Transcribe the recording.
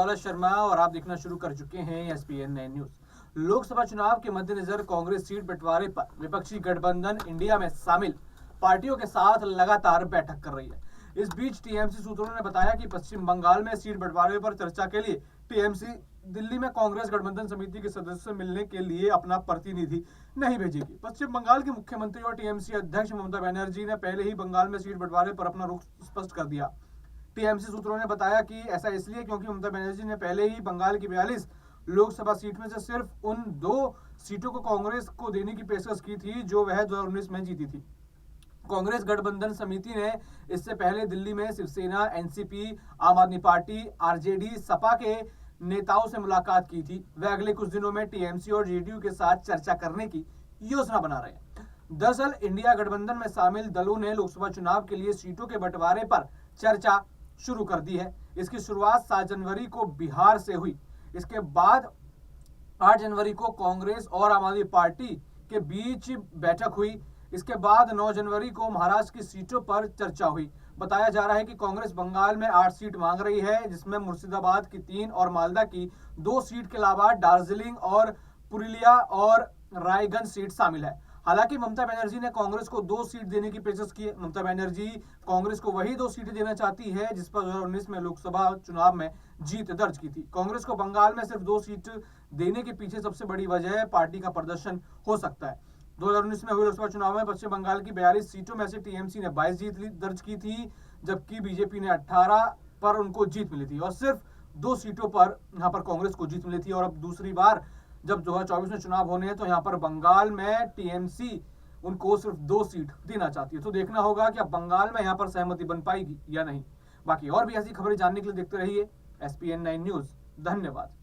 दौलत शर्मा और आप देखना शुरू कर चुके हैं एसपीएन 9 न्यूज। लोकसभा चुनाव के मद्देनजर कांग्रेस सीट बंटवारे पर विपक्षी गठबंधन इंडिया में शामिल पार्टियों के साथ लगातार बैठक कर रही है। इस बीच टीएमसी सूत्रों ने बताया कि पश्चिम बंगाल में सीट बंटवारे पर चर्चा के लिए टीएमसी दिल्ली में कांग्रेस गठबंधन समिति के सदस्यों से मिलने के लिए अपना प्रतिनिधि नहीं भेजेगी। पश्चिम बंगाल के मुख्यमंत्री और टीएमसी अध्यक्ष ममता बनर्जी ने पहले ही बंगाल में सीट बंटवारे पर अपना रुख स्पष्ट कर दिया। टीएमसी सूत्रों ने बताया कि ऐसा इसलिए क्योंकि ममता बनर्जी ने पहले ही बंगाल की 42 लोकसभा सीट में से सिर्फ उन 2 सीटों को कांग्रेस को देने की पेशकश की थी जो वह 2019 में जीती थी। कांग्रेस गठबंधन समिति ने इससे पहले दिल्ली में शिवसेना, एनसीपी, आम आदमी पार्टी, आरजेडी, सपा के नेताओं से मुलाकात की थी। वे अगले कुछ दिनों में टीएमसी और जेडीयू के साथ चर्चा करने की योजना बना रहे हैं। दरअसल इंडिया गठबंधन में शामिल दलों ने लोकसभा चुनाव के लिए सीटों के बंटवारे पर चर्चा शुरू कर दी है। इसकी शुरुआत 7 जनवरी को बिहार से हुई। इसके बाद 8 जनवरी को कांग्रेस और आम आदमी पार्टी के बीच बैठक हुई। इसके बाद 9 जनवरी को महाराष्ट्र की सीटों पर चर्चा हुई। बताया जा रहा है कि कांग्रेस बंगाल में 8 सीट मांग रही है, जिसमें मुर्शिदाबाद की 3 और मालदा की 2 सीट के अलावा दार्जिलिंग और पुरुलिया और रायगंज सीट शामिल है। हालांकि ममता बनर्जी ने कांग्रेस को 2 सीट देने की पेशकश की है। ममता बनर्जी कांग्रेस को वही 2 सीटें देना चाहती है जिस पर 2019 में लोकसभा चुनाव में जीत दर्ज की थी। कांग्रेस को बंगाल में सिर्फ 2 सीट देने के पीछे सबसे बड़ी वजह पार्टी का प्रदर्शन हो सकता है। 2019 में हुए लोकसभा चुनाव में पश्चिम बंगाल की 42 सीटों में से टीएमसी ने 22 जीत दर्ज की थी, जबकि बीजेपी ने 18 पर उनको जीत मिली थी और सिर्फ 2 सीटों पर यहाँ पर कांग्रेस को जीत मिली थी। और अब दूसरी बार जब 2024 में चुनाव होने हैं तो यहाँ पर बंगाल में टीएमसी उनको सिर्फ 2 सीट देना चाहती है। तो देखना होगा कि अब बंगाल में यहाँ पर सहमति बन पाएगी या नहीं। बाकी और भी ऐसी खबरें जानने के लिए देखते रहिए एसपीएन 9 न्यूज। धन्यवाद।